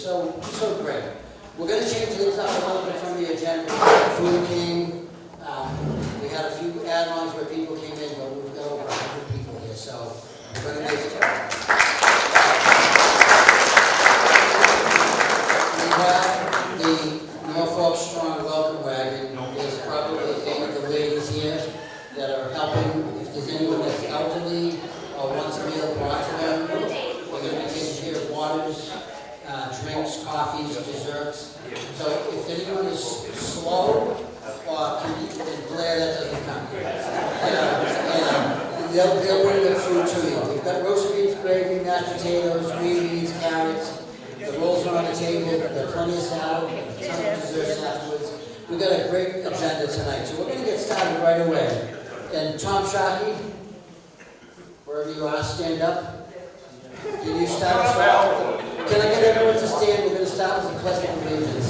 so great. We're going to change things up a little bit from the agenda. Food came. We had a few add-ons where people came in, but we've got over 100 people here, so we're going to make it. We have the Norfolk Strong Welcome Wagon. There's probably 8 of the ladies here that are helping. If there's anyone that's elderly or wants a meal brought to them, we're going to be taking care of waters, drinks, coffees, desserts. So if anyone is slow or can eat and glare, that doesn't count. And they'll bring the food to you. We've got roast beef, gravy, mashed potatoes, green beans, carrots. The rolls are on the table. There's plenty of salad, a ton of desserts afterwards. We've got a great agenda tonight, so we're going to get started right away. And Tom Shockey, wherever you are, stand up. Can you start us off? Can I get everyone to stand? We're going to start with the pledge of allegiance.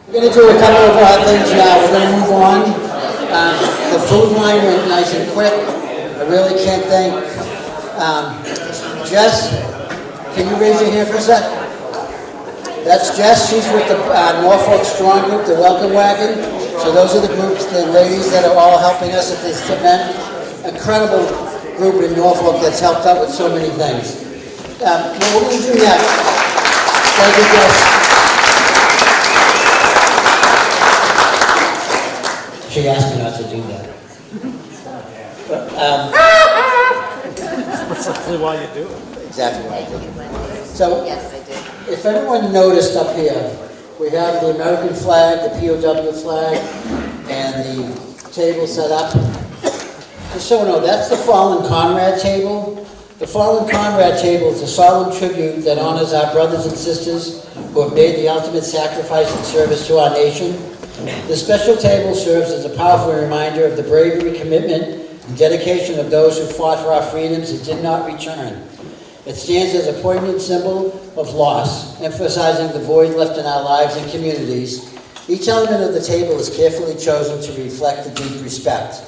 We're going to do a couple of things now. We're going to move on. The food line went nice and quick. I really can't thank Jess. Can you raise your hand for a sec? That's Jess. She's with the Norfolk Strong Group, the Welcome Wagon. So those are the groups, the ladies that are all helping us at this event. Incredible group in Norfolk that's helped out with so many things. What we're going to do next. Thank you, Jess. She asked me not to do that. That's exactly why you do it. Exactly why I did it. So, Yes, I did. if everyone noticed up here, we have the American flag, the POW flag, and the table set up. Just so you know, that's the Fallen Conrad table. The Fallen Conrad table is a solemn tribute that honors our brothers and sisters who have made the ultimate sacrifice in service to our nation. The special table serves as a powerful reminder of the bravery, commitment, and dedication of those who fought for our freedoms and did not return. It stands as a poignant symbol of loss, emphasizing the void left in our lives and communities. Each element of the table is carefully chosen to reflect the deep respect.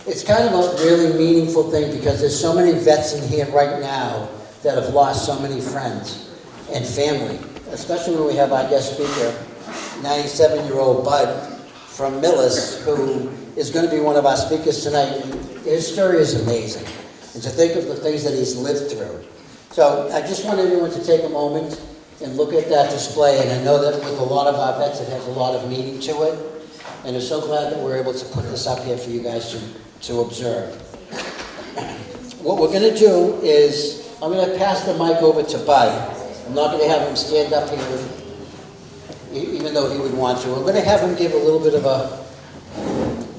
It's kind of a really meaningful thing because there's so many vets in here right now that have lost so many friends and family, especially when we have our guest speaker, 97-year-old Bud from Millis, who is going to be one of our speakers tonight. His story is amazing, and to think of the things that he's lived through. So I just want everyone to take a moment and look at that display, and I know that with a lot of our vets it has a lot of meaning to it, and I'm so glad that we're able to put this up here for you guys to observe. What we're going to do is, I'm going to pass the mic over to Bud. I'm not going to have him stand up here, even though he would want to. I'm going to have him give a little bit of a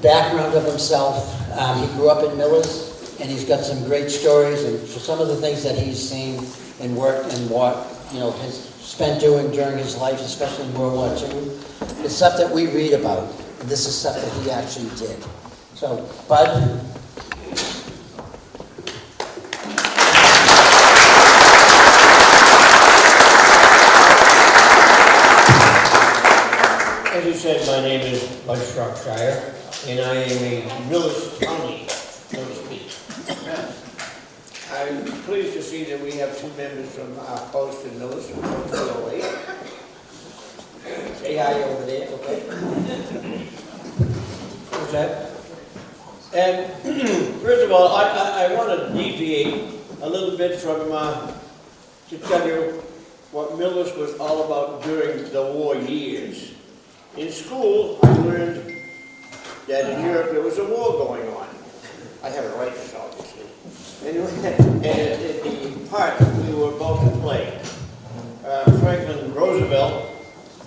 background of himself. He grew up in Millis, and he's got some great stories, and for some of the things that he's seen and worked and what, has spent doing during his life, especially in World War II, it's stuff that we read about, and this is stuff that he actually did. So, Bud. As you said, my name is Bud Shropshire, and I am a Millis County, so to speak. I'm pleased to see that we have two members from our post in Millis, from POA. Say hi over there, okay? What's that? And first of all, I want to deviate a little bit from, to tell you what Millis was all about during the war years. In school, I learned that in Europe there was a war going on. I have it right, this obviously. Anyway, and in the part we were about to play, Franklin Roosevelt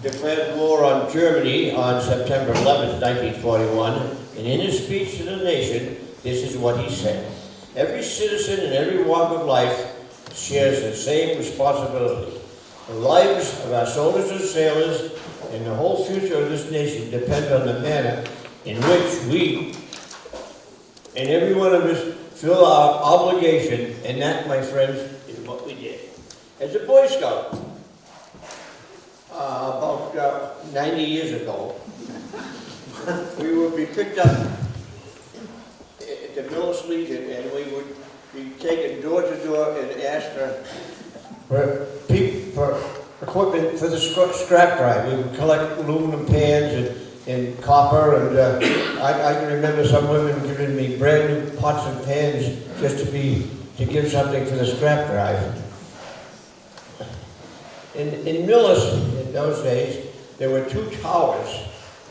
declared war on Germany on September 11, 1941, and in his speech to the nation, this is what he said. Every citizen in every walk of life shares the same responsibility. The lives of our soldiers and sailors and the whole future of this nation depend on the manner in which we, and every one of us, feel our obligation, and that, my friends, is what we did. As a Boy Scout, about 90 years ago, we would be picked up at the Millis Legion, and we would be taken door to door and asked for equipment for the scrap drive. We would collect aluminum pans and copper, and I can remember some women giving me brand new pots and pans just to give something for the scrap drive. In Millis, in those days, there were two towers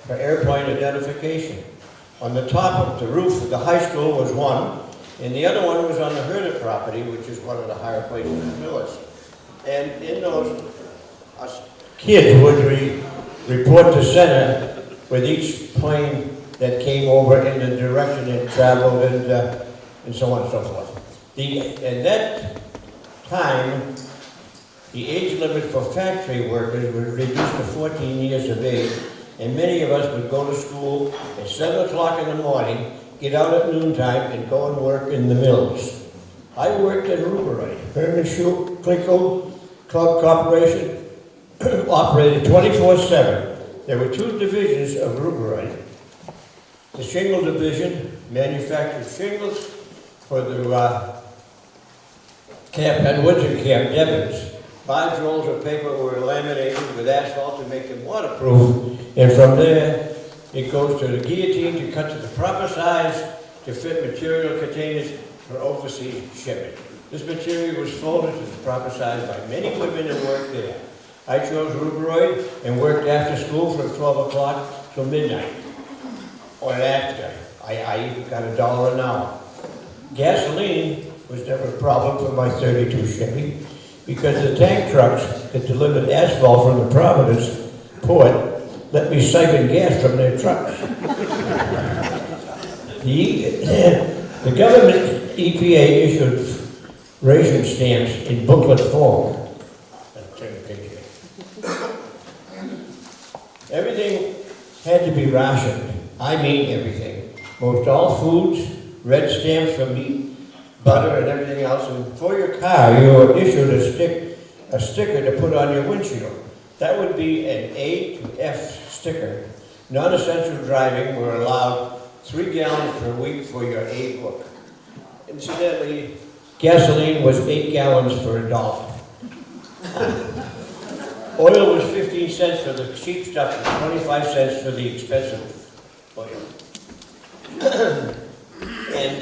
for airplane identification. On the top of the roof of the high school was one, and the other one was on the Herder property, which is one of the higher places in Millis. And in those, us kids would report to center with each plane that came over in the direction it traveled, and so on and so forth. At that time, the age limit for factory workers was reduced to 14 years of age, and many of us would go to school at 7 o'clock in the morning, get out at noontime, and go and work in the mills. I worked at Ruberite. Herman Schultz Klinko Club Corporation operated 24/7. There were two divisions of Ruberite. The shingle division manufactured shingles for the Camp Edwards and Camp Devens. Large rolls of paper were laminated with asphalt to make them waterproof, and from there it goes to the guillotine to cut to the proper size to fit material containers for overseas shipment. This material was folded to the proper size by many women who worked there. I chose Rubroid and worked after school from 12 o'clock till midnight, or after. I even got $1 an hour. Gasoline was never a problem for my 32 Chevy because the tank trucks that delivered asphalt from the Providence port let me siphon gas from their trucks. The government EPA issued ration stamps in booklet form. I'll take a picture. Everything had to be rationed. I mean everything. Most all foods, red stamps for meat, butter, and everything else. And for your car, you were issued a sticker to put on your windshield. That would be an A to F sticker. Non-essential driving were allowed 3 gallons per week for your A book. Incidentally, gasoline was 8 gallons for $1. Oil was 15 cents for the cheap stuff and 25 cents for the expensive oil. And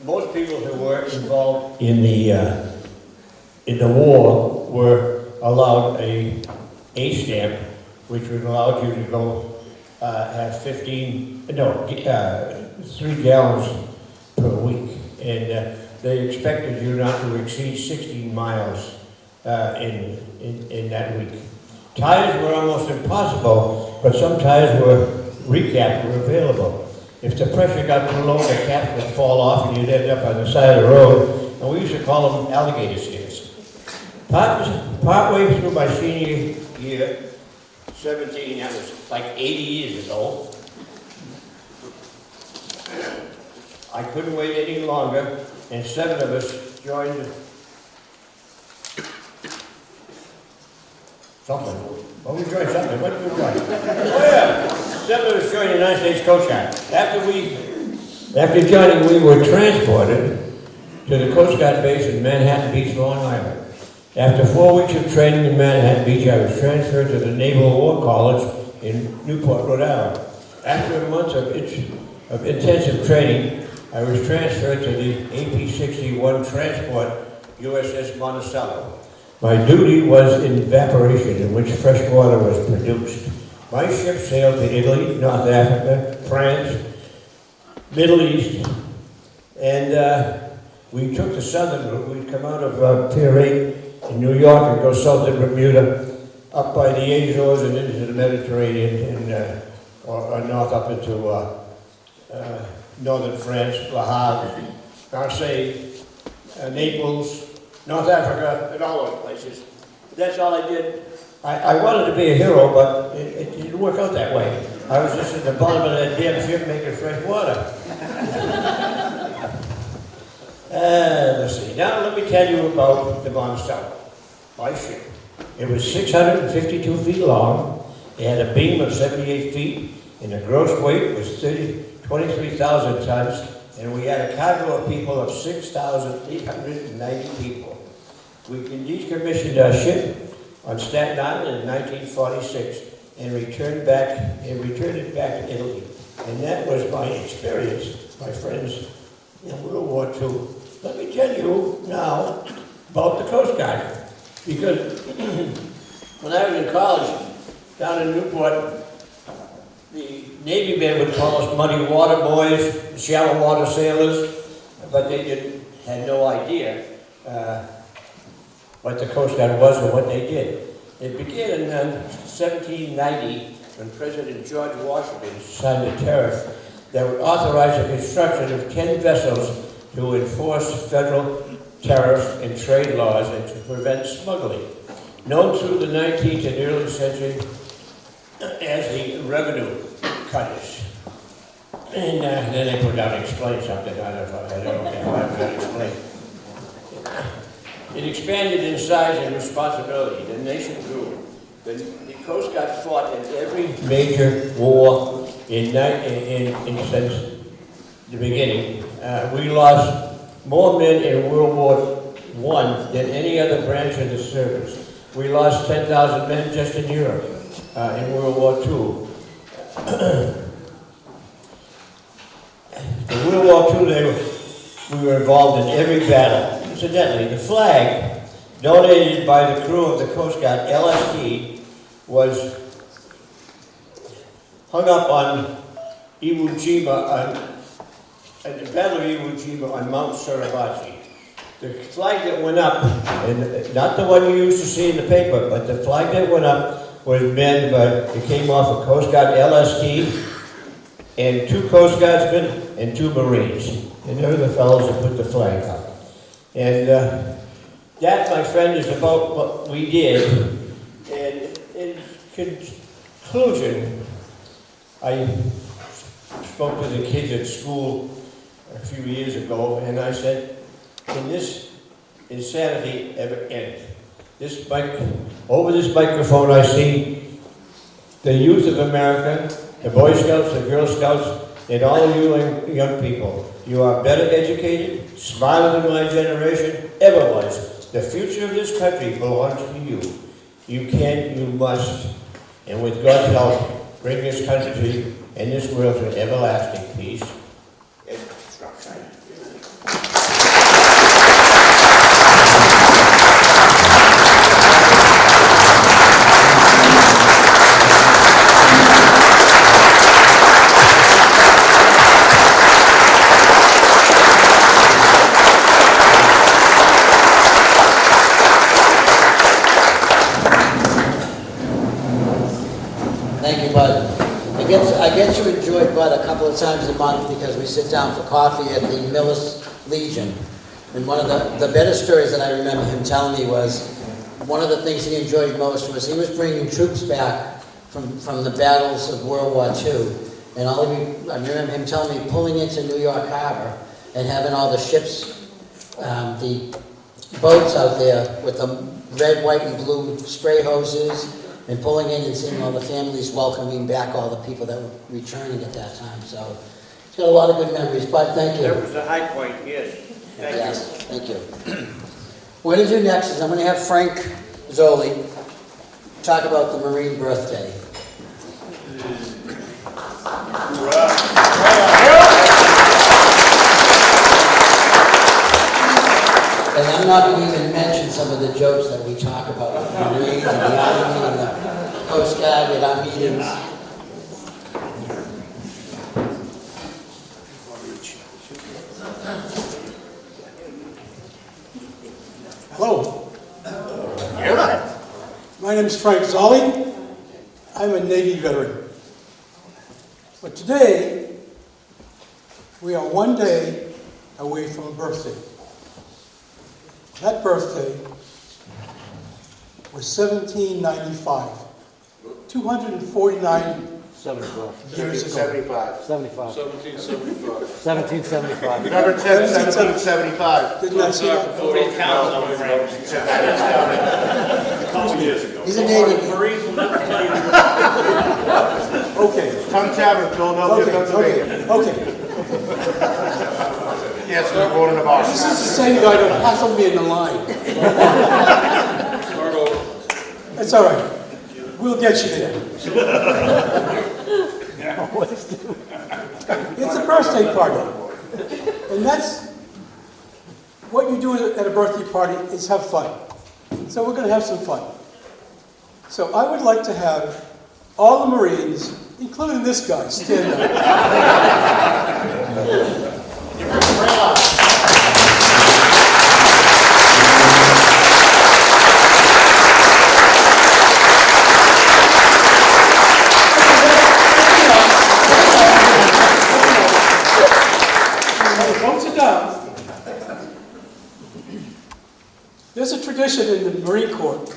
most people who were involved in the war were allowed a stamp, which would allow you to go have 3 gallons per week, and they expected you not to exceed 16 miles in that week. Tires were almost impossible, but some tires were available. If the pressure got too low, the caps would fall off and you'd end up on the side of the road, and we used to call them alligator stairs. Partway through my senior year, 17, that was like 80 years ago, I couldn't wait any longer, and 7 of us joined something. Well, we joined something. What did we join? Oh yeah, 7 of us joined the United States Coast Guard. After joining, we were transported to the Coast Guard base in Manhattan Beach, Long Island. After 4 weeks of training in Manhattan Beach, I was transferred to the Naval War College in Newport, Rhode Island. After a month of intensive training, I was transferred to the AP-61 transport USS Monticello. My duty was in evaporation, in which fresh water was produced. My ship sailed to Italy, North Africa, France, Middle East, and we took the southern route. We'd come out of Pier 8 in New York and go south to Bermuda, up by the Azores and into the Mediterranean, and, or north up into northern France, Le Havre, Marseille, Naples, North Africa, and all those places. That's all I did. I wanted to be a hero, but it didn't work out that way. I was just at the bottom of that damn ship making fresh water. Let's see. Now let me tell you about the Monticello, my ship. It was 652 feet long. It had a beam of 78 feet, and the gross weight was 23,000 tons, and we had a cargo of people of 6,890 people. We decommissioned our ship on Staten Island in 1946 and returned it back to Italy. And that was my experience, my friends, in World War II. Let me tell you now about the Coast Guard, because when I was in college down in Newport, the Navy men would call us muddy water boys, shallow water sailors, but they had no idea what the Coast Guard was or what they did. It began in 1790 when President George Washington signed a tariff that would authorize the construction of 10 vessels to enforce federal tariff and trade laws and to prevent smuggling, known through the 19th and early century as the revenue cutters. And then they put down and explain something. I don't know how I was going to explain. It expanded in size and responsibility. The nation grew. The Coast Guard fought in every major war since the beginning. We lost more men in World War I than any other branch of the service. We lost 10,000 men just in Europe in World War II. In World War II, we were involved in every battle. Incidentally, the flag donated by the crew of the Coast Guard, LSD, was hung up on Iwo Jima, at the Battle of Iwo Jima on Mount Suribachi. The flag that went up, and not the one you used to see in the paper, but the flag that went up was manned by, it came off of Coast Guard LSD, and 2 Coast Guardsmen and 2 Marines. And they were the fellows that put the flag up. And that, my friend, is about what we did. And in conclusion, I spoke to the kids at school a few years ago, and I said, can this insanity ever end? Over this microphone I see the youth of America, the Boy Scouts, the Girl Scouts, and all of you young people. You are better educated, smarter than my generation ever was. The future of this country belongs to you. You can, you must, and with God's help, bring this country and this world to everlasting peace and destruction. Thank you, Bud. I get to enjoy Bud a couple of times a month because we sit down for coffee at the Millis Legion. And one of the better stories that I remember him telling me was, one of the things he enjoyed most was he was bringing troops back from the battles of World War II. And I remember him telling me pulling into New York Harbor and having all the ships, the boats out there with the red, white, and blue spray hoses, and pulling in and seeing all the families welcoming back all the people that were returning at that time. So it's got a lot of good memories. Bud, thank you. That was a high point, yes. Thank you. What to do next is I'm going to have Frank Zoli talk about the Marine birthday. And I'm not going to even mention some of the jokes that we talk about with the Marines and the Army and the Coast Guard at our meetings. Hello. My name is Frank Zolli. I'm a Navy veteran. But today, we are one day away from a birthday. That birthday was 1795, 249 years ago. 1775. Never said 1775. Didn't I see that? A couple years ago. He's a Navy. Marines will never tell you. Okay. Tom Tavern, Philadelphia, Pennsylvania. Okay. Yes, we're going in the box. This is the same guy that hassled me in the line. Start over. That's all right. We'll get you there. It's a birthday party. And that's what you do at a birthday party is have fun. So we're going to have some fun. So I would like to have all the Marines, including this guy, stand up. Don't sit down. There's a tradition in the Marine Corps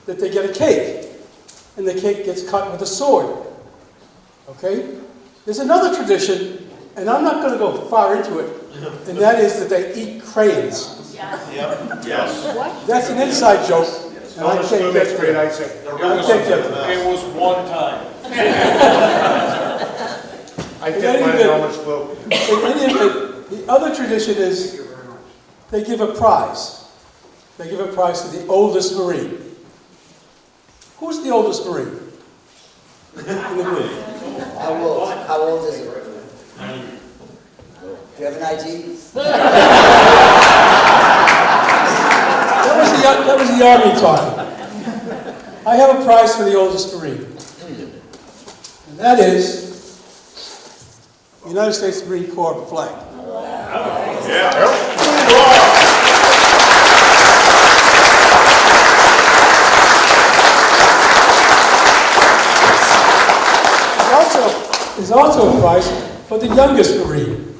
that they get a cake, and the cake gets cut with a sword. Okay? There's another tradition, and I'm not going to go far into it, and that is that they eat crayons. Yes. That's an inside joke, and I can't get to it. I can't get to it. It was one time. I think my enormous clue. In any event, the other tradition is they give a prize. They give a prize to the oldest Marine. Who's the oldest Marine in the group? How old? How old is it? Do you have an ID? That was the Army talking. I have a prize for the oldest Marine. And that is the United States Marine Corps flag. There's also a prize for the youngest Marine.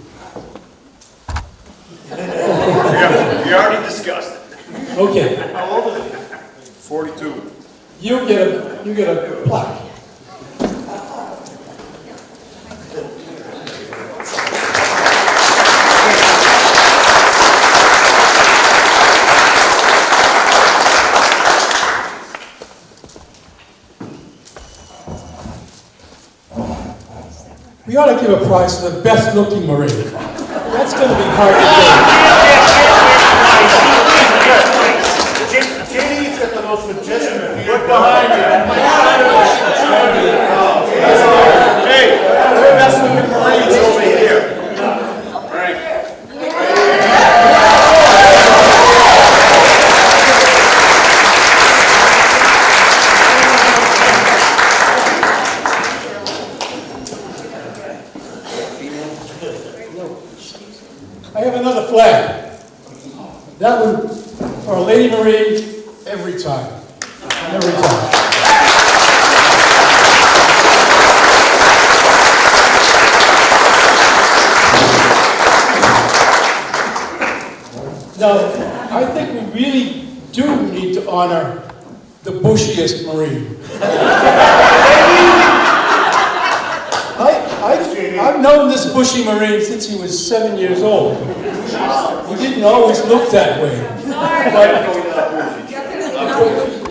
We already discussed it. Okay, How old is it? 42. you get a plaque. We ought to give a prize to the best looking Marine. That's going to be hard to do. Jeannie's got the most majestic. Look behind you. Hey, we're messing with the Marines over here. I have another flag. That one for a Lady Marine every time. Every time. Now, I think we really do need to honor the bushiest Marine. I've known this bushy Marine since he was 7 years old. He didn't always look that way. But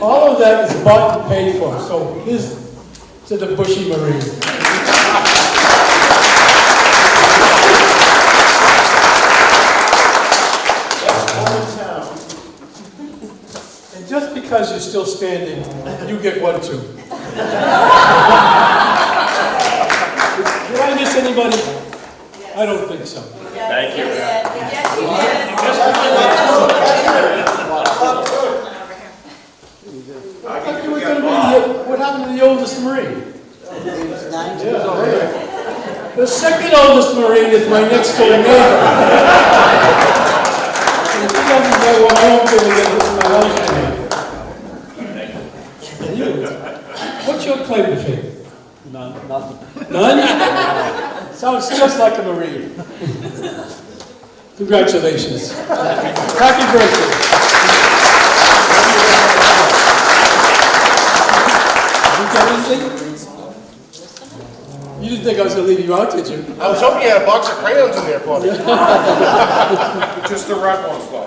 all of that is bought and paid for. So here's to the bushy Marine. And just because you're still standing, you get one too. Did I miss anybody? I don't think so. Thank you. Yes, you I thought you were going to be what happened to the oldest Marine? He was 9 years old. The second oldest Marine is my next door neighbor. If he doesn't know what I'm doing, it's my own name. You, what's your claim to fame? None. Nothing. None? Sounds just like a Marine. Congratulations. Happy birthday. Did you get anything? You didn't think I was going to leave you out, did you? I was hoping you had a box of crayons in there for me. Just the red ones, though.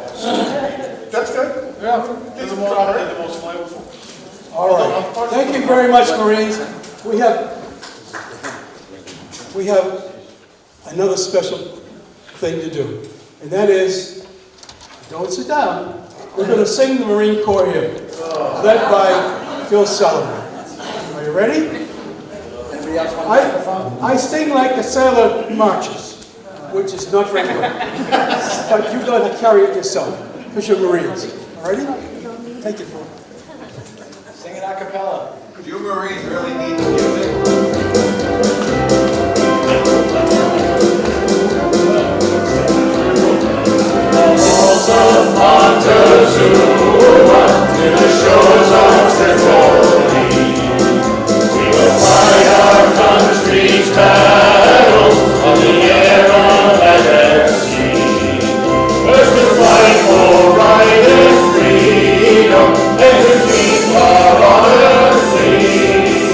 That's good. Yeah. They're the most flavorful. All right. Thank you very much, Marines. We have another special thing to do, and that is, don't sit down, we're going to sing the Marine Corps hymn, led by Phil Sullivan. Are you ready? I sing like the sailor marches, which is not very good, but you've got to carry it yourself, because you're Marines. All righty? Take it for me. Sing it a cappella. You Marines really need the music. Freedom, and to keep our honor free.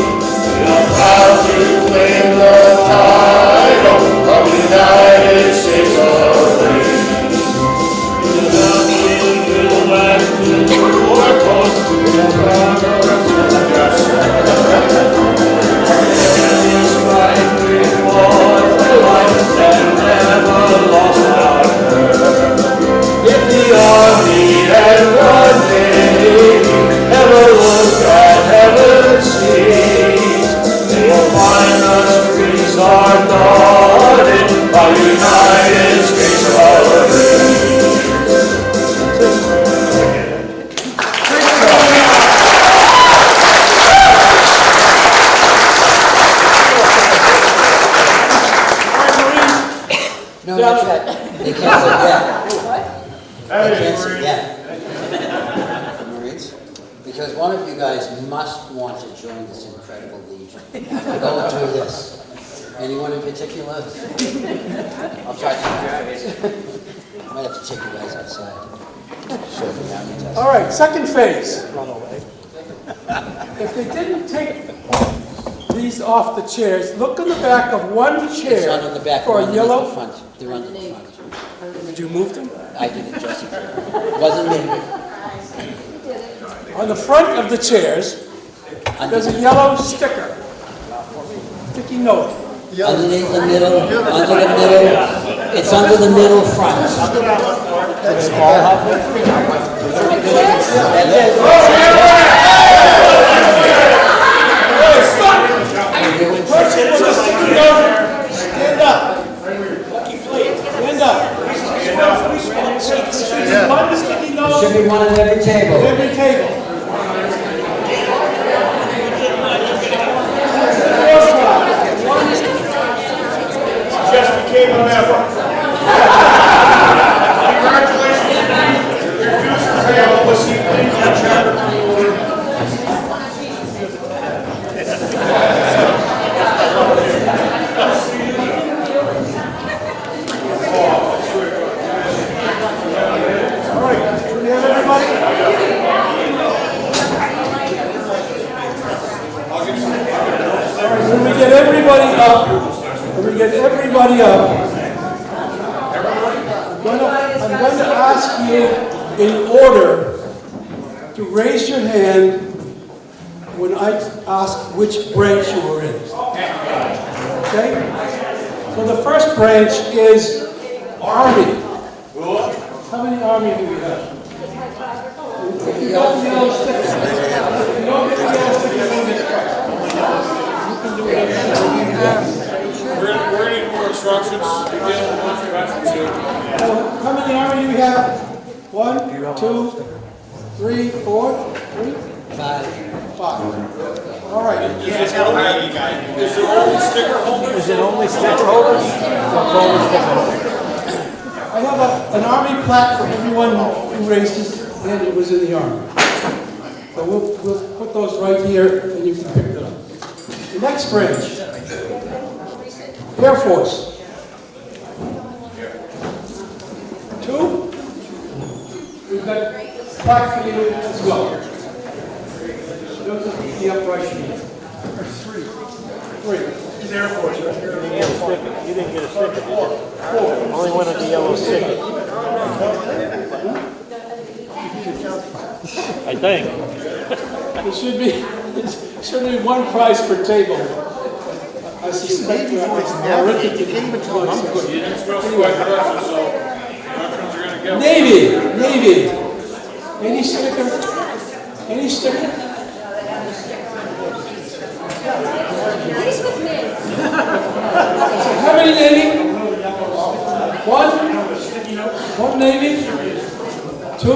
are guarded by the United States of America. No, not yet. They can't sit yet. They can't sit yet. Marines, because one of you guys must want to join this incredible legion. We're going through this. Anyone in particular? I'll try to. I might have to take you guys outside. Show the army test. All right, second phase. If they didn't take these off the chairs, look in the back of one It's chair under the back, for a underneath yellow. the front. They're under the front. Did you move them? I did it, Jesse did. Wasn't me. On the front of the chairs, there's a yellow sticker. Sticky note. Underneath the middle, under the middle. It's under the middle front. Stand up. Lucky Flea, stand up. One sticky note Should be one at every table. at every table. Just became a member. Congratulations. Your dues are payable this evening. All right, do we have everybody? All right, when we get everybody up, I'm going to ask you in order to raise your hand when I ask which branch you are in. Okay? So the first branch is Army. How many Army do we have? If you don't yellow stickers, if you don't get the yellow stickers, you don't get you can do it. We're going to need more instructions. So, how many Army do we have? 1, 2, 3, 4, 3, 5. All right. Is there only sticker holders? Is it only sticker holders? I have an Army plaque for everyone who raised his hand and was in the Army. So we'll put those right here and you can pick it up. The next branch, Air Force. 2. We've got plaque for you as well. Those are the upright sheet. 3. He's Air Force. You didn't get a sticker. 4. Only one of the yellow stickers. I think. It should be one prize per table. I suspect arithmetic. You didn't specify directions, so directions are going to go. Navy. Any sticker? Any sticker? How many Navy? 1 Navy? 2?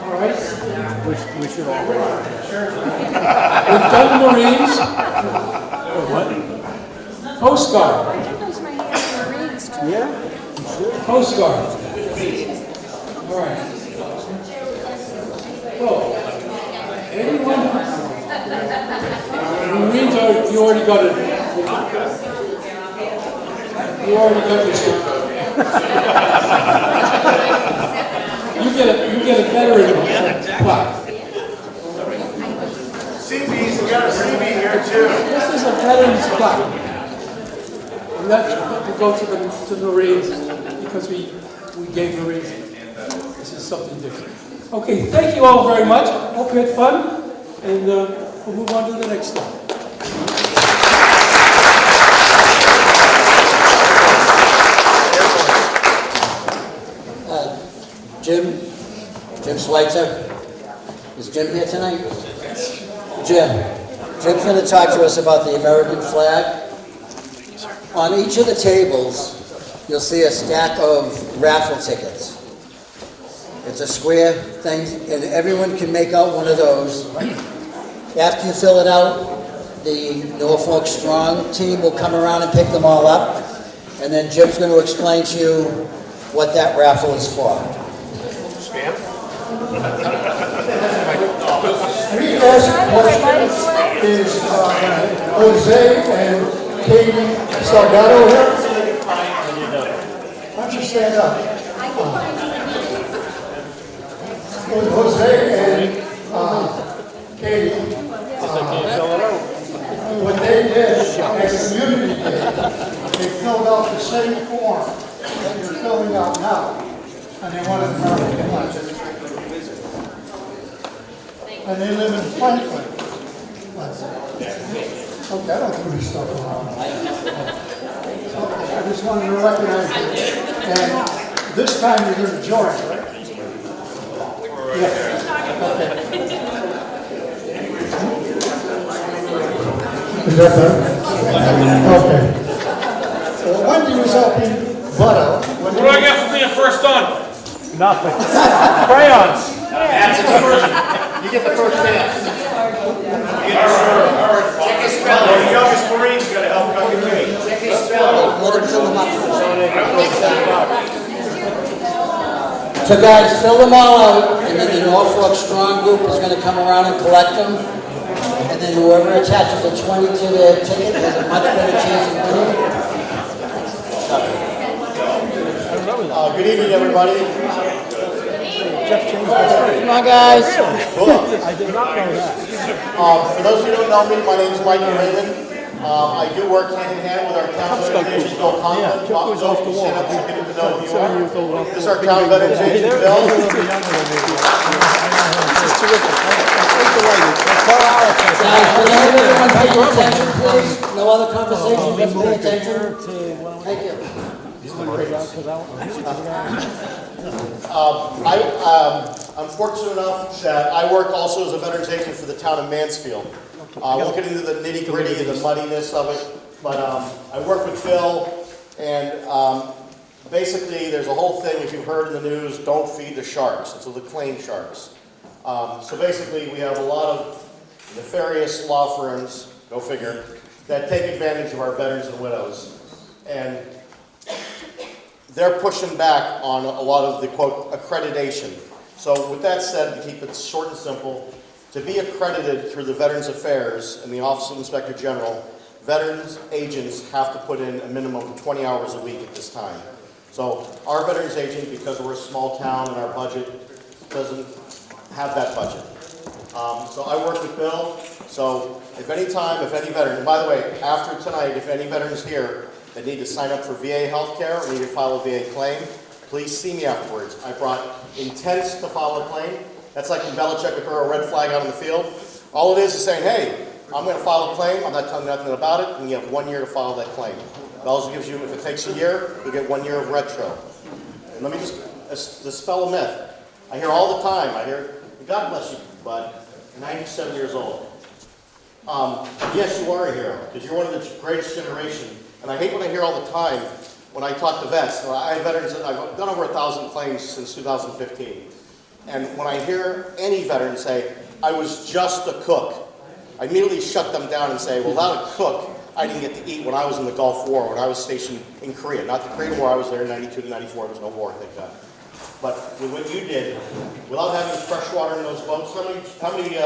All right. We should all. We've done the Marines. Coast Guard. Yeah? Coast Guard. All right. Well, anyone? The Marines are, you already got it. You already got your sticker. You get a veteran plaque. CB's, we got a CB here too. This is a veteran's plaque. And that will go to the Marines because we gave the Marines. This is something different. Okay, thank you all very much. Hope you had fun. And we'll move on to the next slide. Jim Schweitzer. Is Jim here tonight? Jim, Jim's going to talk to us about the American flag. On each of the tables, you'll see a stack of raffle tickets. It's a square thing, and everyone can make out one of those. After you fill it out, the Norfolk Strong team will come around and pick them all up, and then Jim's going to explain to you what that raffle is for. Three asked questions is Jose and Katie Salgado here. Why don't you stand up? Jose and Katie, what they did, their community did, they filled out the same form that you're filling out now, and they wanted American flag. And they live in Franklin. Okay, I don't do this stuff around. I just wanted to recognize you. And this time you're going to join, right? Yeah. Okay. Is that better? Okay. Well, Wendy was helping Bud out. What do I get for being first on? Nothing. Crayons. You get the first chance. The youngest Marine's gonna help cut your cake. Let them fill them up. So guys, fill them all out, and then the Norfolk Strong group is going to come around and collect them. And then whoever attaches a 20 to their ticket has a much better chance of winning. Good evening, everybody. Come on, guys. Cool. I did not know that. For those who don't know me, my name is Michael Raymond. I do work hand in hand with our town veterans agent, Bill Conklin. Jeff was off the wall. Stand up so we get to know who you 7 are. years old. This is our town veterans agent, Bill. Younger than me. This is terrific. I'm so delighted. Tell Alex. Guys, can everyone pay attention, please? No other conversation, just pay attention. Thank you. I'm fortunate enough that I work also as a veterans agent for the town of Mansfield. We'll get into the nitty gritty and the muddiness of it, but I work with Phil, and basically there's a whole thing, if you've heard in the news, don't feed the sharks, so the claim sharks. So basically we have a lot of nefarious law firms, go figure, that take advantage of our veterans and widows. And they're pushing back on a lot of the, quote, accreditation. So with that said, to keep it short and simple, to be accredited through the Veterans Affairs and the Office of Inspector General, veterans agents have to put in a minimum of 20 hours a week at this time. So our veterans agent, because we're a small town and our budget doesn't have that budget. So I work with Bill, so if any veteran, and by the way, after tonight, if any veterans here that need to sign up for VA healthcare or need to file a VA claim, please see me afterwards. I brought intents to file a claim. That's like when Belichick would throw a red flag out on the field. All it is saying, hey, I'm going to file a claim, I'm not telling you nothing about it, and you have 1 year to file that claim. It also gives you, if it takes a year, you'll get 1 year of retro. And let me just dispel a myth. I hear all the time, God bless you, bud, 97 years old. Yes, you are a hero, because you're one of the greatest generation. And I hate when I hear all the time when I talk to vets. I have veterans, I've done over 1,000 claims since 2015. And when I hear any veteran say, I was just a cook, I immediately shut them down and say, well, without a cook, I didn't get to eat when I was in the Gulf War, when I was stationed in Korea. Not the Korean War, I was there in 92 to 94, there was no war, thank God. But with what you did, without having fresh water in those boats, how many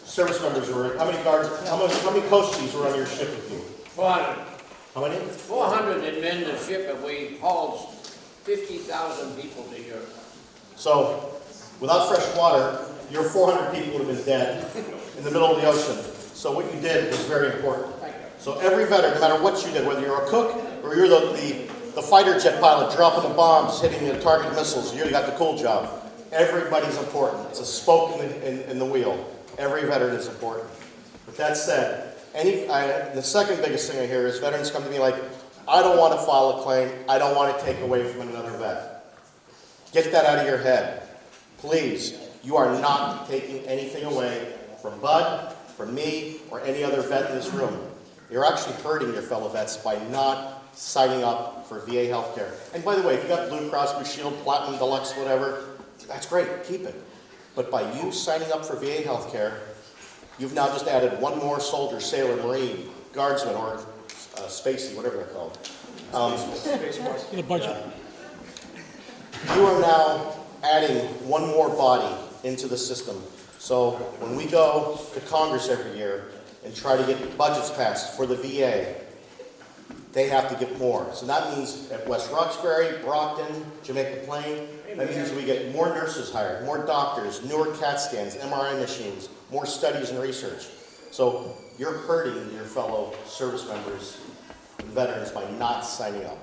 service members were, how many guards, how many coasties were on your ship with you? 400. How many? 400 had been the ship, and we hauled 50,000 people to Europe. So, without fresh water, your 400 people would have been dead in the middle of the ocean. So what you did was very important. So every veteran, no matter what you did, whether you're a cook or you're the fighter jet pilot dropping the bombs, hitting the target missiles, you got the cool job. Everybody's important. It's a spoke in the wheel. Every veteran is important. With that said, the second biggest thing I hear is veterans come to me like, I don't want to file a claim. I don't want to take away from another vet. Get that out of your head. Please, you are not taking anything away from Bud, from me or any other vet in this room. You're actually hurting your fellow vets by not signing up for VA healthcare. And by the way, if you got Blue Cross Blue Shield, Platinum Deluxe, whatever, that's great, keep it. But by you signing up for VA healthcare, you've now just added one more soldier, sailor, Marine, Guardsman, or Spacey, whatever they're called. The budget. You are now adding one more body into the system. So when we go to Congress every year and try to get budgets passed for the VA, they have to get more. So that means at West Roxbury, Brockton, Jamaica Plain, that means we get more nurses hired, more doctors, newer CAT scans, MRI machines, more studies and research. So you're hurting your fellow service members and veterans by not signing up.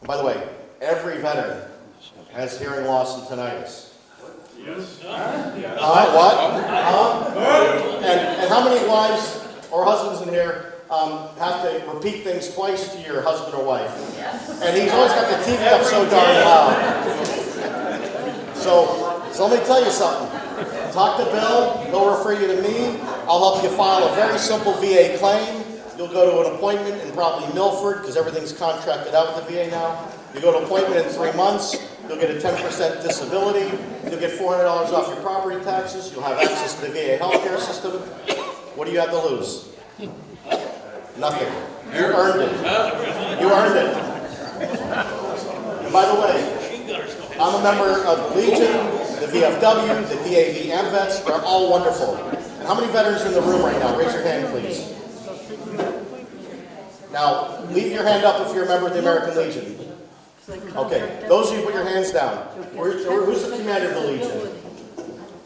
And by the way, every veteran has hearing loss and tinnitus. Yes. What? And how many wives or husbands in here have to repeat things twice to your husband or wife? Yes. And he's always got the TV up so darn loud. So let me tell you something. Talk to Bill, he'll refer you to me. I'll help you file a very simple VA claim. You'll go to an appointment in probably Milford, because everything's contracted out with the VA now. You go to an appointment in 3 months, you'll get a 10% disability, you'll get $400 off your property taxes, you'll have access to the VA healthcare system. What do you have to lose? Nothing. You earned it. You earned it. And by the way, I'm a member of the Legion, the VFW, the DAV AMVETS. They're all wonderful. And how many veterans are in the room right now? Raise your hand, please. Now, leave your hand up if you're a member of the American Legion. Okay, those of you put your hands down. Who's the commander of the Legion?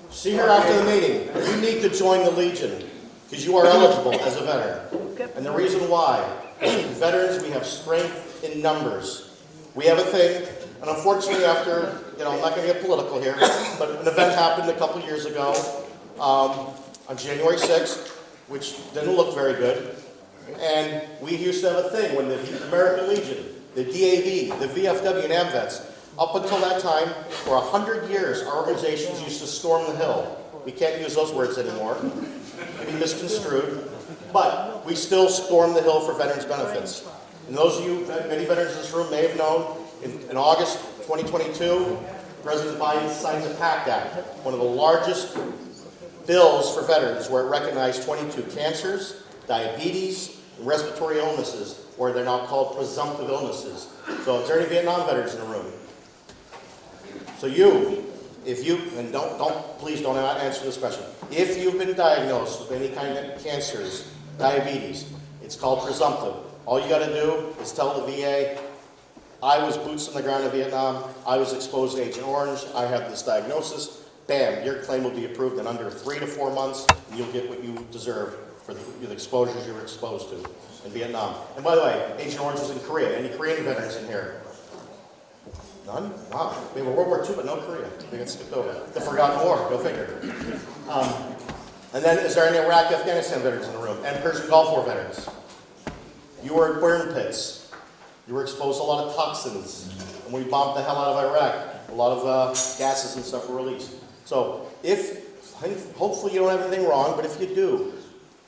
See her after the meeting. You need to join the Legion because you are eligible as a veteran. And the reason why, veterans, we have strength in numbers. We have a thing, and unfortunately after, I'm not going to get political here, but an event happened a couple years ago on January 6th, which didn't look very good. And we used to have a thing when the American Legion, the DAV, the VFW, and AMVETS, up until that time, for 100 years, our organizations used to storm the hill. We can't use those words anymore. They'd be misconstrued. But we still storm the hill for veterans benefits. And those of you, many veterans in this room may have known, in August 2022, President Biden signed the PACT Act, one of the largest bills for veterans, where it recognized 22 cancers, diabetes, and respiratory illnesses, or they're now called presumptive illnesses. So, is there any Vietnam veterans in the room? So please don't answer this question. If you've been diagnosed with any kind of cancers, diabetes, it's called presumptive. All you got to do is tell the VA, I was boots on the ground in Vietnam, I was exposed to Agent Orange, I have this diagnosis, bam, your claim will be approved in under 3 to 4 months, and you'll get what you deserve for the exposures you were exposed to in Vietnam. And by the way, Agent Orange was in Korea. Any Korean veterans in here? None? Wow. We were World War II, but no Korea. They got skipped over. The Forgotten War, go figure. And then, is there any Iraq, Afghanistan veterans in the room? And Persian Gulf War veterans? You were at burn pits. You were exposed to a lot of toxins. And we bombed the hell out of Iraq. A lot of gases and stuff were released. So, hopefully you don't have anything wrong, but if you do,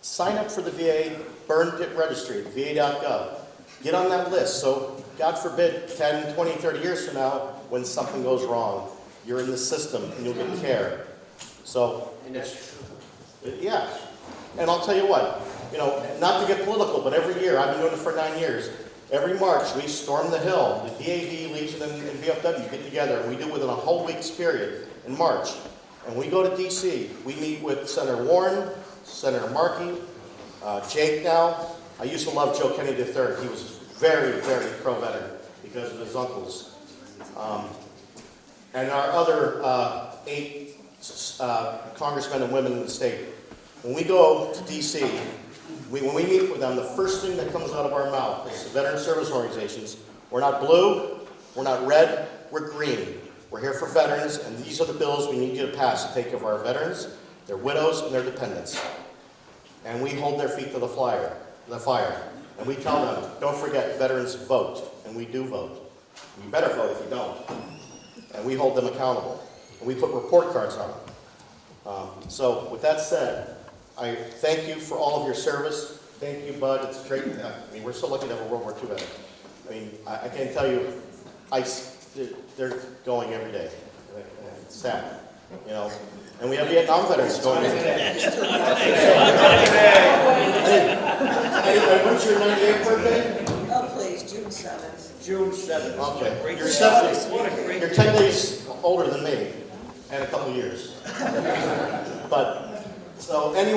sign up for the VA burn pit registry, va.gov. Get on that list. So, God forbid, 10, 20, 30 years from now, when something goes wrong, you're in the system and you'll get care. So, yeah. And I'll tell you what, not to get political, but every year, I've been doing it for 9 years, every March we storm the hill. The DAV, Legion, and VFW get together, and we do it within a whole week's period in March. And we go to D.C., we meet with Senator Warren, Senator Markey, Jake now. I used to love Joe Kennedy III. He was very, very pro-veteran because of his uncles. And our other 8 congressmen and women in the state. When we go to D.C., when we meet with them, the first thing that comes out of our mouth is the veteran service organizations. We're not blue, we're not red, we're green. We're here for veterans, and these are the bills we need you to pass to take care of our veterans, their widows, and their dependents. And we hold their feet to the fire. And we tell them, don't forget, veterans vote, and we do vote. You better vote if you don't. And we hold them accountable. And we put report cards on them. So with that said, I thank you for all of your service. Thank you, Bud. It's great. I mean, we're so lucky to have a World War II veteran. I mean, I can't tell you, they're going every day. It's sad, you know. And we have Vietnam veterans going every day. Anyway, when's your 98th birthday? Oh, please, June 7th. June 7th. Okay. You're 70. You're 10 days older than me, and a couple of years. But, so any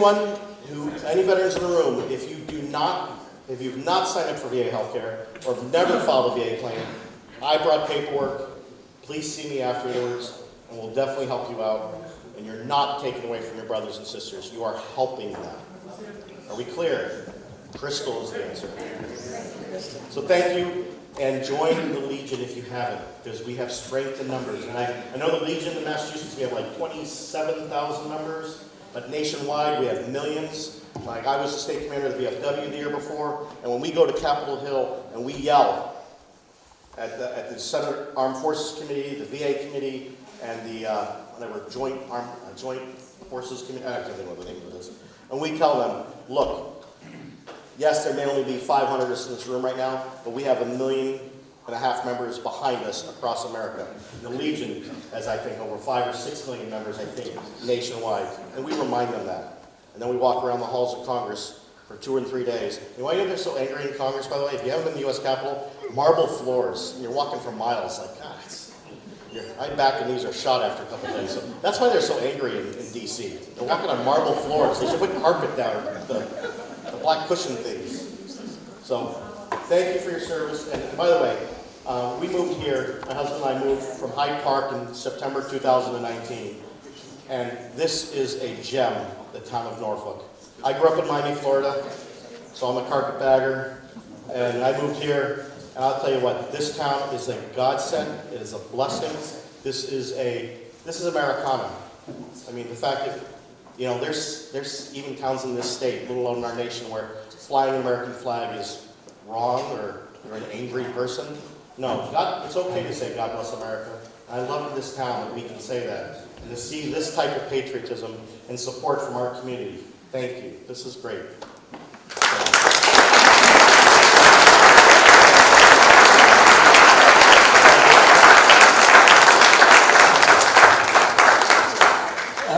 veterans in the room, if you've not signed up for VA healthcare, or have never filed a VA claim, I brought paperwork. Please see me afterwards, and we'll definitely help you out. And you're not taking away from your brothers and sisters. You are helping them. Are we clear? Crystal is the answer. So thank you, and join the Legion if you haven't, because we have strength in numbers. And I know the Legion in Massachusetts, we have like 27,000 members, but nationwide we have millions. Like I was the state commander of the VFW the year before, and when we go to Capitol Hill and we yell at the Senate Armed Forces Committee, the VA Committee, and the Joint Forces Committee, I can't think of what the name of it is, and we tell them, look, yes, there may only be 500 of us in this room right now, but we have 1.5 million members behind us across America. The Legion has, I think, over 5 or 6 million members, I think, nationwide. And we remind them that. And then we walk around the halls of Congress for 2 and 3 days. And why are they so angry in Congress, by the way? If you haven't been in the U.S. Capitol, marble floors, and you're walking for miles, like, God, my back and knees are shot after a couple of days. So that's why they're so angry in D.C. They're walking on marble floors. They should put carpet down, the black cushion things. So thank you for your service. And by the way, we moved here, my husband and I moved from Hyde Park in September 2019. And this is a gem, the town of Norfolk. I grew up in Miami, Florida, so I'm a carpetbagger. And I moved here, and I'll tell you what, this town is a godsend. It is a blessing. This is Americana. I mean, the fact that, you know, there's even towns in this state, let alone in our nation, where flying an American flag is wrong or you're an angry person. No, it's okay to say God bless America. I love this town that we can say that. And to see this type of patriotism and support from our community. Thank you. This is great.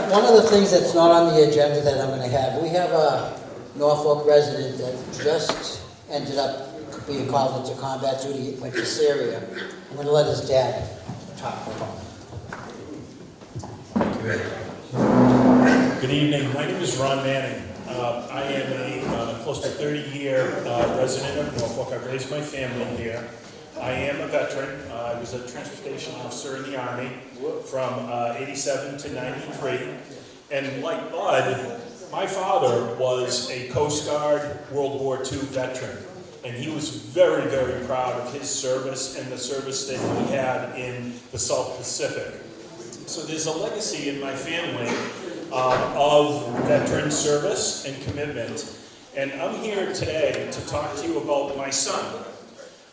One of the things that's not on the agenda that I'm going to have, we have a Norfolk resident that just ended up being called into combat duty, went to Syria. I'm going to let his dad talk for a moment. Good evening. My name is Ron Manning. I am a close to 30-year resident of Norfolk. I raised my family here. I am a veteran. I was a transportation officer in the Army from 87 to 93. And like Bud, my father was a Coast Guard World War II veteran. And he was very, very proud of his service and the service that he had in the South Pacific. So there's a legacy in my family of veteran service and commitment. And I'm here today to talk to you about my son.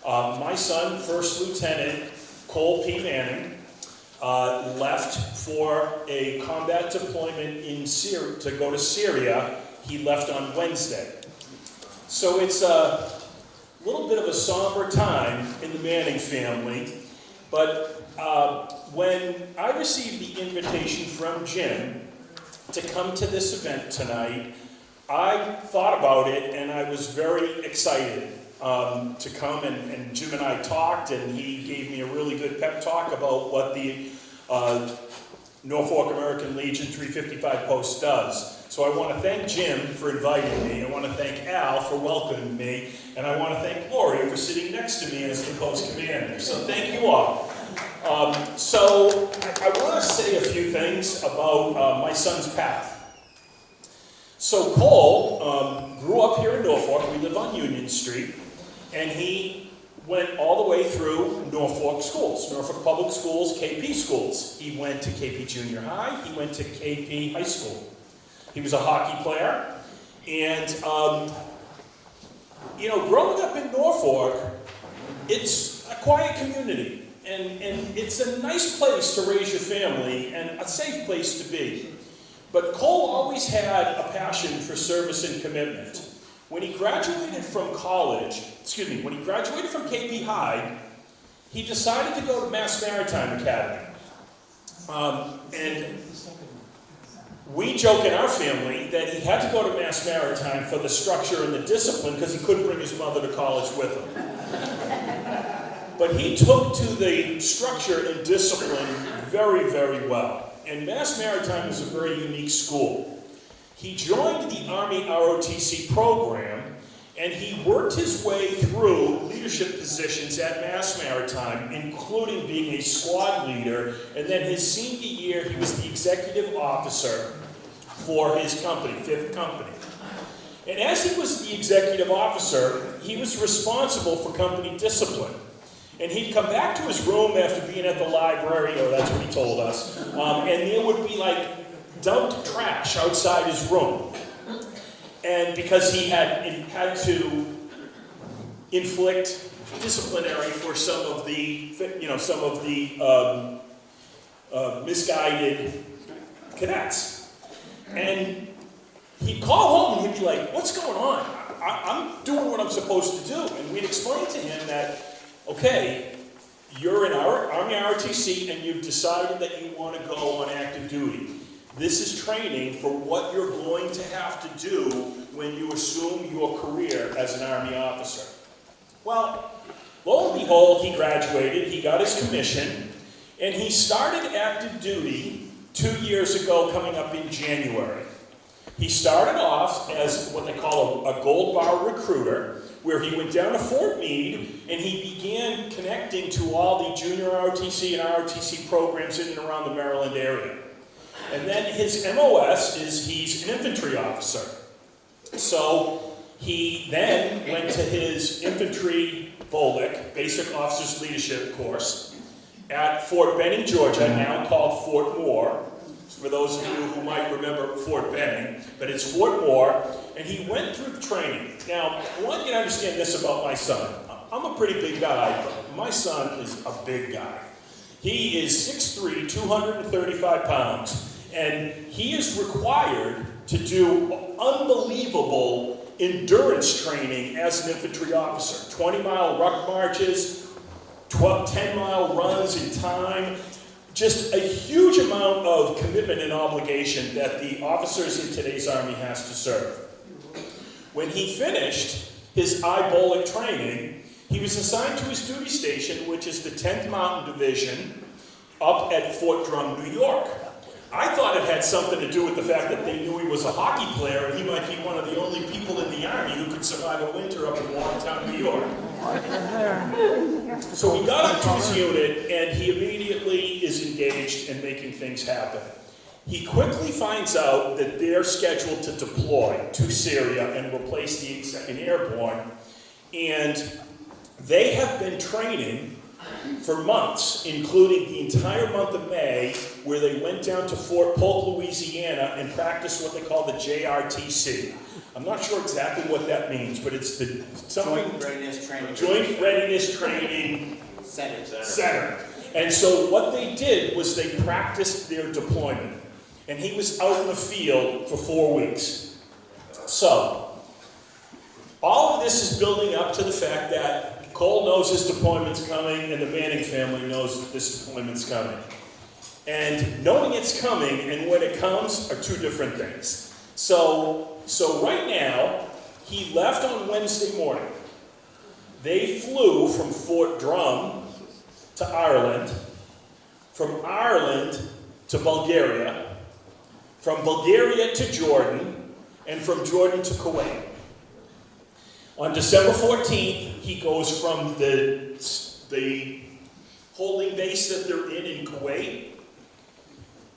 My son, First Lieutenant Cole P. Manning, left for a combat deployment in Syria, to go to Syria. He left on Wednesday. So it's a little bit of a somber time in the Manning family, but when I received the invitation from Jim to come to this event tonight, I thought about it and I was very excited to come, and Jim and I talked, and he gave me a really good pep talk about what the Norfolk American Legion 355 Post does. So I want to thank Jim for inviting me, I want to thank Al for welcoming me, and I want to thank Lori for sitting next to me as the post commander. So thank you all. So I want to say a few things about my son's path. So Cole grew up here in Norfolk. We live on Union Street, and he went all the way through Norfolk schools, Norfolk Public Schools, KP schools. He went to KP Junior High, he went to KP High School. He was a hockey player, and you know, growing up in Norfolk, it's a quiet community, and it's a nice place to raise your family and a safe place to be. But Cole always had a passion for service and commitment. When he graduated from college, when he graduated from KP High, he decided to go to Mass Maritime Academy. And we joke in our family that he had to go to Mass Maritime for the structure and the discipline because he couldn't bring his mother to college with him. But he took to the structure and discipline very, very well. And Mass Maritime is a very unique school. He joined the Army ROTC program, and he worked his way through leadership positions at Mass Maritime, including being a squad leader, and then his senior year, he was the executive officer for his company, 5th Company. And as he was the executive officer, he was responsible for company discipline. And he'd come back to his room after being at the library, or that's what he told us, and there would be like dumped trash outside his room. And because he had to inflict disciplinary for some of the misguided cadets. And he'd call home and he'd be like, "What's going on? I'm doing what I'm supposed to do." And we'd explain to him that, okay, you're in our Army ROTC and you've decided that you want to go on active duty. This is training for what you're going to have to do when you assume your career as an Army officer. Well, lo and behold, he graduated, he got his commission, and he started active duty 2 years ago, coming up in January. He started off as what they call a gold bar recruiter, where he went down to Fort Meade and he began connecting to all the junior ROTC and ROTC programs in and around the Maryland area. And then his MOS is he's an infantry officer. So he then went to his infantry BOLIC, Basic Officers Leadership course, at Fort Benning, Georgia, now called Fort Moore. For those of you who might remember Fort Benning, but it's Fort Moore, and he went through the training. Now, I want you to understand this about my son. I'm a pretty big guy, but my son is a big guy. He is 6'3", 235 pounds, and he is required to do unbelievable endurance training as an infantry officer. 20-mile ruck marches, 10-mile runs in time. Just a huge amount of commitment and obligation that the officers in today's Army has to serve. When he finished his IBOLIC training, he was assigned to his duty station, which is the 10th Mountain Division, up at Fort Drum, New York. I thought it had something to do with the fact that they knew he was a hockey player and he might be one of the only people in the Army who could survive a winter up in Watertown, New York. So he got up to his unit and he immediately is engaged in making things happen. He quickly finds out that they're scheduled to deploy to Syria and replace the 82nd Airborne, and they have been training for months, including the entire month of May, where they went down to Fort Polk, Louisiana, and practiced what they call the JRTC. I'm not sure exactly what that means, but it's the Joint Readiness Training Center. And so what they did was they practiced their deployment. And he was out in the field for 4 weeks. So, all of this is building up to the fact that Cole knows his deployment's coming and the Manning family knows that this deployment's coming. And knowing it's coming and when it comes are two different things. So right now, he left on Wednesday morning. They flew from Fort Drum to Ireland, from Ireland to Bulgaria, from Bulgaria to Jordan, and from Jordan to Kuwait. On December 14th, he goes from the holding base that they're in Kuwait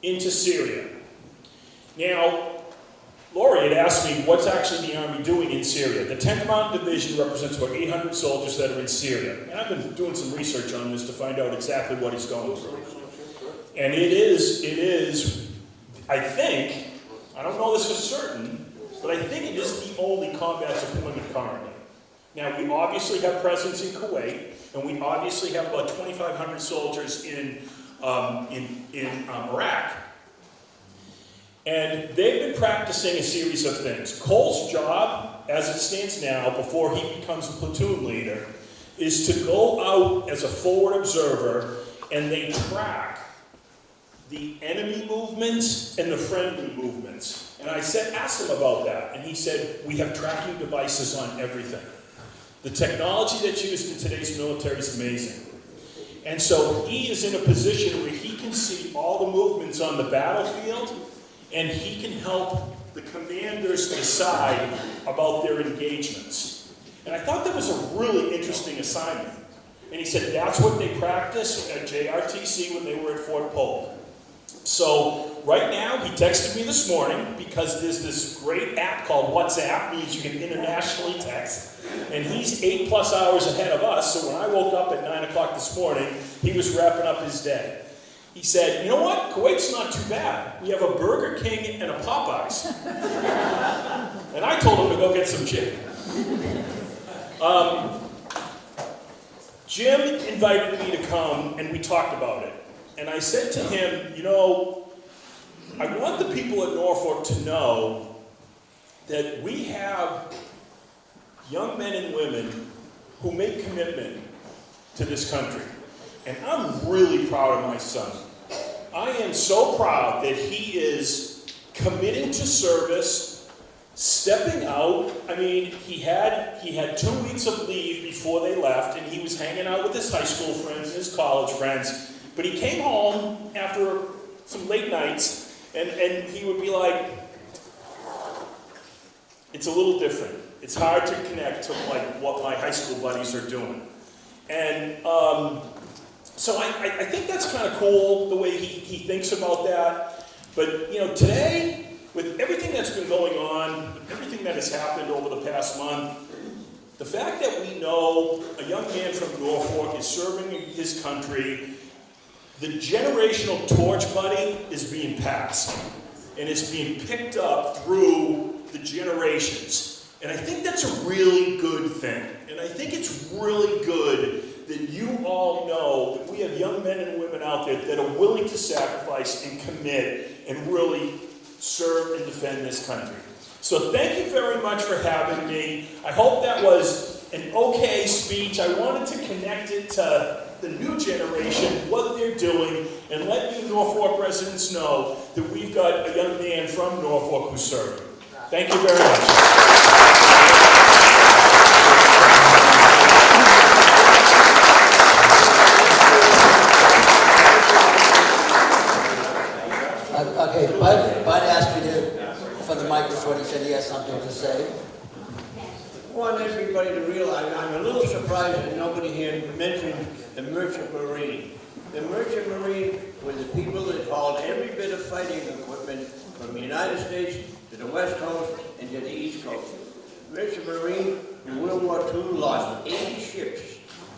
into Syria. Now, Lori had asked me, what's actually the Army doing in Syria? The 10th Mountain Division represents about 800 soldiers that are in Syria. And I've been doing some research on this to find out exactly what he's going through. And it is, I think, I don't know this for certain, but I think it is the only combat deployment currently. Now, we obviously have presence in Kuwait, and we obviously have about 2,500 soldiers in Iraq. And they've been practicing a series of things. Cole's job, as it stands now, before he becomes a platoon leader, is to go out as a forward observer, and they track the enemy movements and the friendly movements. And I asked him about that, and he said, we have tracking devices on everything. The technology that's used in today's military is amazing. And so he is in a position where he can see all the movements on the battlefield, and he can help the commanders decide about their engagements. And I thought that was a really interesting assignment. And he said that's what they practiced at JRTC when they were at Fort Polk. So right now, he texted me this morning because there's this great app called WhatsApp, means you can internationally text. And he's 8+ hours ahead of us, so when I woke up at 9 o'clock this morning, he was wrapping up his day. He said, you know what, Kuwait's not too bad. We have a Burger King and a Popeyes. And I told him to go get some chicken. Jim invited me to come, and we talked about it. And I said to him, you know, I want the people at Norfolk to know that we have young men and women who make commitment to this country. And I'm really proud of my son. I am so proud that he is committing to service, stepping out. I mean, he had 2 weeks of leave before they left, and he was hanging out with his high school friends and his college friends. But he came home after some late nights, and he would be like, it's a little different. It's hard to connect to like what my high school buddies are doing. And so I think that's kind of cool, the way he thinks about that. But, you know, today, with everything that's been going on, with everything that has happened over the past month, the fact that we know a young man from Norfolk is serving his country, the generational torch, buddy, is being passed. And it's being picked up through the generations. And I think that's a really good thing. And I think it's really good that you all know that we have young men and women out there that are willing to sacrifice and commit and really serve and defend this country. So thank you very much for having me. I hope that was an okay speech. I wanted to connect it to the new generation, what they're doing, and let you Norfolk residents know that we've got a young man from Norfolk who's serving. Thank you very much. Okay, Bud asked me for the microphone. He said he has something to say. I want everybody to realize, I'm a little surprised that nobody here mentioned the Merchant Marine. The Merchant Marine were the people that hauled every bit of fighting equipment from the United States to the West Coast and to the East Coast. Merchant Marine in World War II lost 80 ships.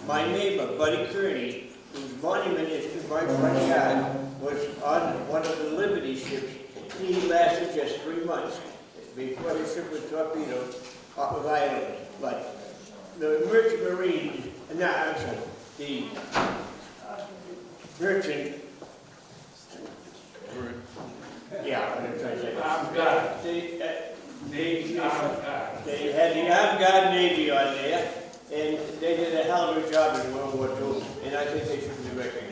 My neighbor, Buddy Kearney, whose monument is to my front yard, was on one of the Liberty ships. He lasted just 3 months before the ship was torpedoed off of Ireland. But the Merchant Marine, the Merchant, yeah, what am I trying to say? Armed Guard. They had the Armed Guard Navy on there, and they did a hell of a job in World War II, and I think they should be recognized.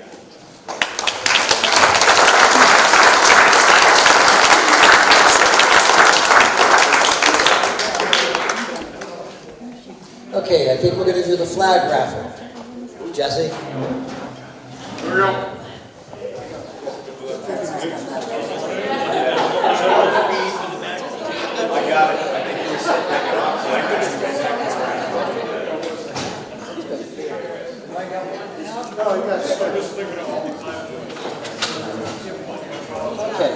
Okay, I think we're going to do the flag raffle. Jesse? Here we go. I got it. I think you were sitting back it off, so I couldn't get back. Okay.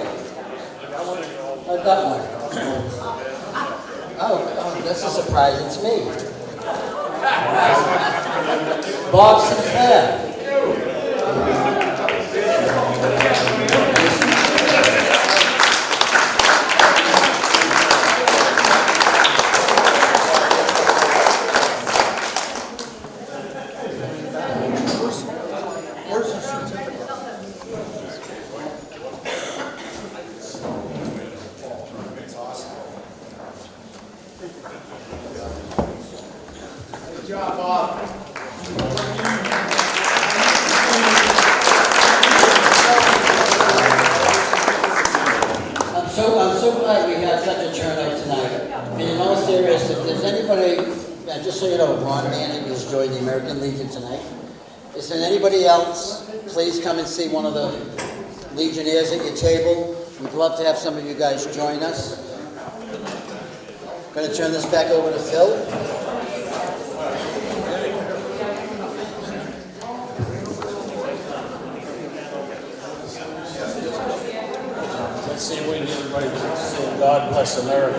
I've got one. Oh, that's a surprise. It's me. Bob Sinclair. Good job, Bob. I'm so glad we had such a turnout tonight. And in all seriousness, if there's anybody, just so you know, Ron Manning has joined the American Legion tonight. Is there anybody else? Please come and see one of the Legionnaires at your table. We'd love to have some of you guys join us. Going to turn this back over to Phil. Let's see if we can get everybody to say God bless America.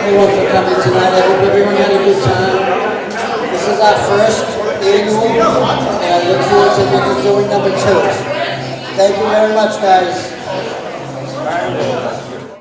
Everyone for coming tonight. I hope everyone had a good time. This is our first annual, and I look forward to doing number 2. Thank you very much, guys.